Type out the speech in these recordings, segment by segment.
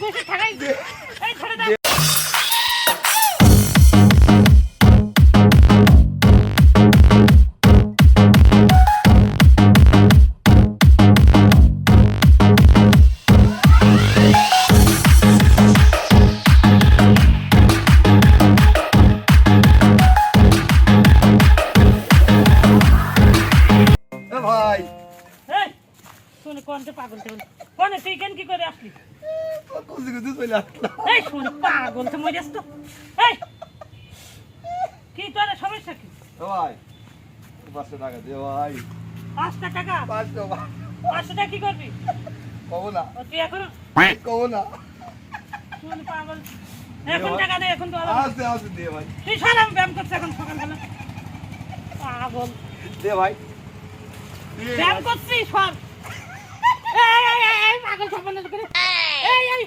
ঘুষি ঠাকাই এই ছেড়ে দাও। ভাই এই শুনে কোনটা পাগল তুমি কোন তুই কেন কি করে আসলি? কুজি কুজি চলে আসলাম। এই শুনে পাগল তো মরে আসতো। এই কি তোর সমস্যা কি? ভাই 500 টাকা দে ভাই। 5 টাকা 500 ভাই 500 টাকা কি করবি? কব না ও তুই এখন কব না। শুনে পাগল এখন টাকা দে এখন তো আস্তে আস্তে দে ভাই। তুই সালাম ব্যায়াম করছিস এখন সকালবেলা পাগল দে ভাই। ব্যায়াম করছিস সব এই এই এই পাগল সপনে করে এই এই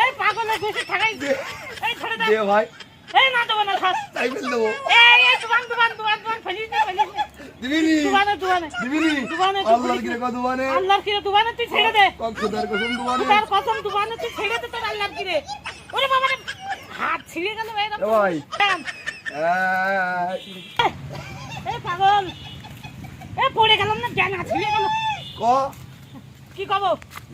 এই পাগলের ঘুষি ঠাকাই এই ছেড়ে দাও। দে ভাই। এই না দেবো না শ্বাস তাই ফেল দেবো। এই এই দুবান ফেলিস না দিবিনি দুবানে দিবিনি দুবানে আল্লাহর কি রেখা দুবানে। আল্লাহর কিরে দুবানে তুই ছেড়ে দে। খোদার কসম দুবানে। তার কসম দুবানে তুই ছেড়ে দে তোর আল্লাহর কিরে। ওরে বাবা রে হাত ছিঁড়ে গেল এ ভাই। এই পাগল এ পড়ে গেলাম না জানা ছিঁড়ে গেল ক কি কব?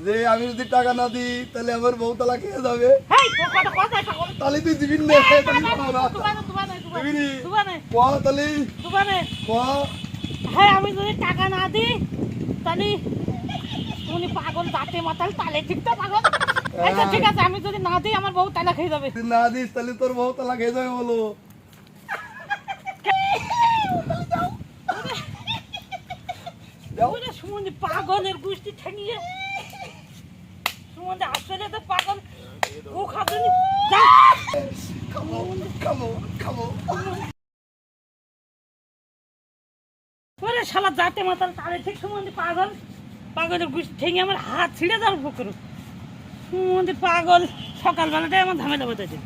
যে আমি যদি টাকা না দিই তাহলে আমার বউ তালা খেয়ে যাবে। হেই তোর কথা কথা পাগল তাহলে তুই দিবি না তাহলে পাবো না। দিবিনি দুবানে ক তাহলে ক। হ্যাঁ আমি যদি টাকা না দিই তাহলে উনি পাগল দাঁতে মাতাল তালে ঠিক তো পাগল। আচ্ছা ঠিক আছে আমি যদি না দিই আমার বউ তালা খেয়ে যাবে। তুই না দিস তাহলে তোর বউ তালা খেয়ে যাবে বলো। ওরে সুমন পাগলের গোষ্ঠী ঠেঙিয়ে সুমন আসলে তো পাগল ও খাবে যা খাবো খাবো খাবো। ওরে শালা দাঁতে মাতাল তালে ঠিক সুমন পাগল পাগলের গোষ্ঠী ঠেঙিয়ে আমার হাত ছিঁড়ে যাওয়ার উপর করো সুমন পাগল সকালবেলাটাই আমার ঝামেলা বোঝাচ্ছে।